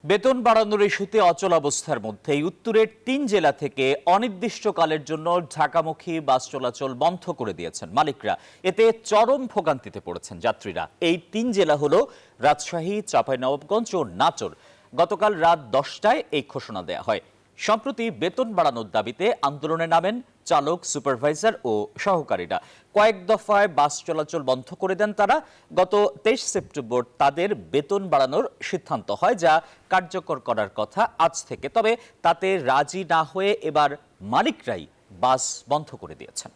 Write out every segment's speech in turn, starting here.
বেতন বাড়ানোর ইস্যুতে অচলাবস্থার মধ্যেই উত্তরের ৩ জেলা থেকে অনির্দিষ্টকালের জন্য ঢাকামুখী বাস চলাচল বন্ধ করে দিয়েছেন মালিকরা। এতে চরম ভোগান্তিতে পড়েছেন যাত্রীরা। এই ৩ জেলা হলো রাজশাহী, চাঁপাইনবাবগঞ্জ ও নাটোর। গতকাল রাত ১০টায় এই ঘোষণা দেয়া হয়। সম্প্রতি বেতন বাড়ানোর দাবিতে আন্দোলনে নামেন চালক, সুপারভাইজার ও সহকারীরা। কয়েক দফায় বাস চলাচল বন্ধ করে দেন তারা। গত ২৩ সেপ্টেম্বর তাদের বেতন বাড়ানোর সিদ্ধান্ত হয়, যা কার্যকর করার কথা আজ থেকে। তবে তাতে রাজি না হয়ে এবার মালিকরাই বাস বন্ধ করে দিয়েছেন।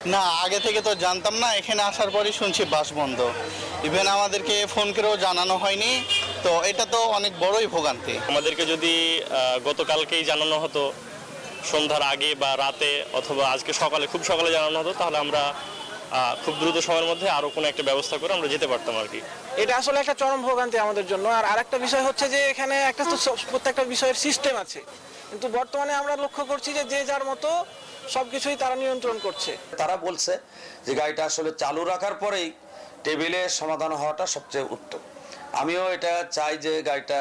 না, আগে থেকে তো জানতাম না, এখানে আসার পরই শুনছি বাস বন্ধ। ইভেন আমাদেরকে ফোন করেও জানানো হয়নি, তো এটা তো অনেক বড়ই ভোগান্তি। আমাদেরকে যদি গতকালকেই জানানো হতো, সন্ধ্যার আগে বা রাতে অথবা আজকে সকালে, খুব সকালে জানানো হতো, তাহলে আমরা খুব দ্রুত সময়ের মধ্যে আরো কোনো একটা ব্যবস্থা করে আমরা যেতে পারতাম আর কি। এটা আসলে একটা চরম ভোগান্তি আমাদের জন্য। আর আরেকটা বিষয় হচ্ছে যে এখানে একটা তো প্রত্যেকটা বিষয়ের সিস্টেম আছে, কিন্তু বর্তমানে আমরা লক্ষ্য করছি যে যে যার মতো সবকিছুই তারা নিয়ন্ত্রণ করছে। তারা বলছে যে গাড়িটা আসলে চালু রাখার পরেই টেবিলে সমাধান হওয়াটা সবচেয়ে উত্তম। আমিও এটা চাই যে গাড়িটা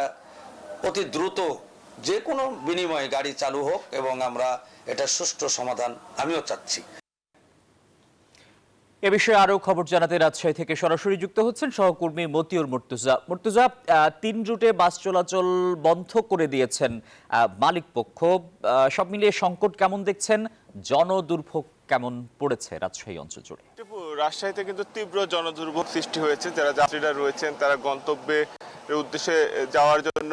অতি দ্রুত যে কোনো বিনিময়ে গাড়ি চালু হোক এবং আমরা এটা সুষ্ঠু সমাধান আমিও চাচ্ছি। এ বিষয়ে আরো খবর জানাতে রাজশাহী থেকে সরাসরি যুক্ত হচ্ছেন সহকর্মী মতিউর মুর্তজা। মুর্তজা, ৩ রুটে বাস চলাচল বন্ধ করে দিয়েছেন মালিক পক্ষ। সব মিলিয়ে সংকট কেমন দেখছেন? জনদুর্ভোগ কেমন পড়েছে রাজশাহী অঞ্চল জুড়ে? রাজশাহীতে কিন্তু তীব্র জনদুর্ভোগ সৃষ্টি হয়েছে। যারা যাত্রীরা রয়েছেন তারা গন্তব্যে উদ্দেশ্যে যাওয়ার জন্য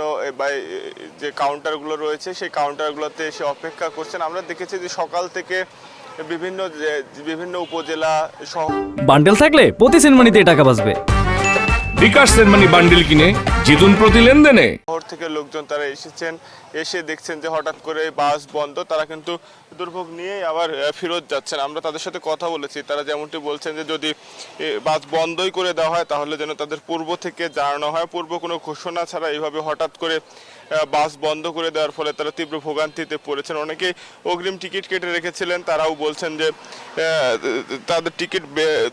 যে কাউন্টারগুলো রয়েছে সেই কাউন্টারগুলোতে এসে অপেক্ষা করছেন। আমরা দেখেছি যে সকাল থেকে বিভিন্ন উপজেলা সহ বান্ডেল থাকলে প্রতি সেনমানিতে টাকা বাঁচবে। বিকাশ সেনমানি বান্ডেল কিনে জিতুন প্রতি লেনদেনে। শহর থেকে লোকজন তারা এসেছেন, এসে দেখছেন যে হঠাৎ করে বাস বন্ধ, তারা কিন্তু দুর্ভোগ নিয়ে আবার ফেরত যাচ্ছেন। আমরা তাদের সাথে কথা বলেছি, তারা যেমনটি বলছেন যে যদি বাস বন্ধই করে দেওয়া হয় তাহলে যেন তাদের পূর্ব থেকে জানানো হয়। পূর্ব কোনো ঘোষণা ছাড়া এইভাবে হঠাৎ করে বাস বন্ধ করে দেওয়ার ফলে তারা তীব্র ভোগান্তিতে পড়েছেন। অনেকে অগ্রিম টিকিট কেটে রেখেছিলেন, তারাও বলছেন যে তাদের টিকিট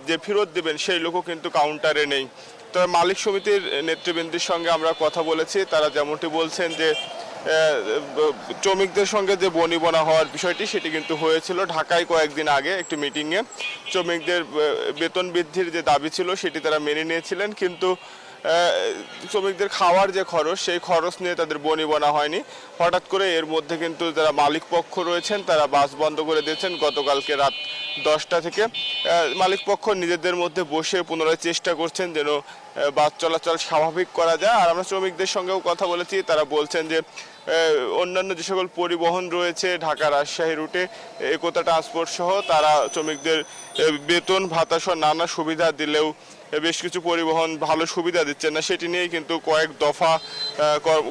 যে ফেরত দেবেন সেই লোকও কিন্তু কাউন্টারে নেই। তবে মালিক সমিতির নেতৃবৃন্দের সঙ্গে আমরা কথা বলেছি, তারা যেমনটি বলছেন যে শ্রমিকদের সঙ্গে যে বনিবনা হওয়ার বিষয়টি সেটি কিন্তু হয়েছিল ঢাকায় কয়েকদিন আগে একটি মিটিংয়ে। শ্রমিকদের বেতন বৃদ্ধির যে দাবি ছিল সেটি তারা মেনে নিয়েছিলেন, কিন্তু শ্রমিকদের খাওয়ার যে খরচ সেই খরচ নিয়ে তাদের বনিবনা হয়নি। হঠাৎ করে এর মধ্যে কিন্তু যারা মালিক পক্ষ রয়েছেন তারা বাস বন্ধ করে দিয়েছেন গতকালকে রাত 10টা থেকে। মালিক পক্ষ নিজেদের মধ্যে বসে পুনরায় চেষ্টা করছেন যেন বাস চলাচল স্বাভাবিক করা যায়। আর আমরা শ্রমিকদের সঙ্গেও কথা বলেছি, তারা বলছেন যে অন্যান্য যে সকল পরিবহন রয়েছে ঢাকা রাজশাহী রুটে, একতা ট্রান্সপোর্ট সহ, তারা শ্রমিকদের বেতন ভাতা সহ নানা সুবিধা দিলেও বেশ কিছু পরিবহন ভালো সুবিধা দিচ্ছেন না। সেটি নিয়েই কিন্তু কয়েক দফা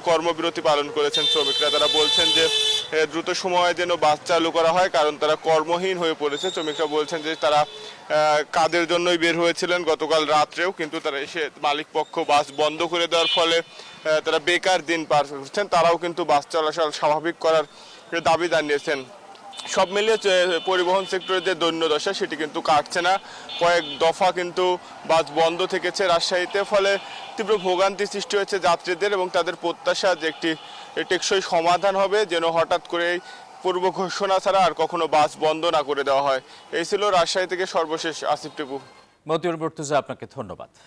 কর্মবিরতি পালন করেছেন শ্রমিকরা। তারা বলছেন যে দ্রুত সময়ে যেন বাস চালু করা হয়, কারণ তারা কর্মহীন হয়ে পড়েছে। শ্রমিকরা বলছেন যে তারা কাজের জন্যই বের হয়েছিলেন গতকাল রাত্রেও, কিন্তু তারা এসে মালিক পক্ষ বাস বন্ধ করে দেওয়ার ফলে তারা বেকার দিন পার করছেন। তারাও কিন্তু বাস চলাচল স্বাভাবিক করার দাবি জানিয়েছেন। সব মিলিয়ে পরিবহন সেক্টরের যে দৈন্যদশা সেটি কিন্তু কাটছে না। কয়েক দফা কিন্তু বাস বন্ধ থেকেছে রাজশাহীতে, ফলে তীব্র ভোগান্তি সৃষ্টি হয়েছে যাত্রীদের এবং তাদের প্রত্যাশা যে একটি টেকসই সমাধান হবে, যেন হঠাৎ করে পূর্ব ঘোষণা ছাড়া আর কখনো বাস বন্ধ না করে দেওয়া হয়। এই ছিল রাজশাহী থেকে সর্বশেষ আসিফ টিপু। মতিউর মুর্তজা, আপনাকে ধন্যবাদ।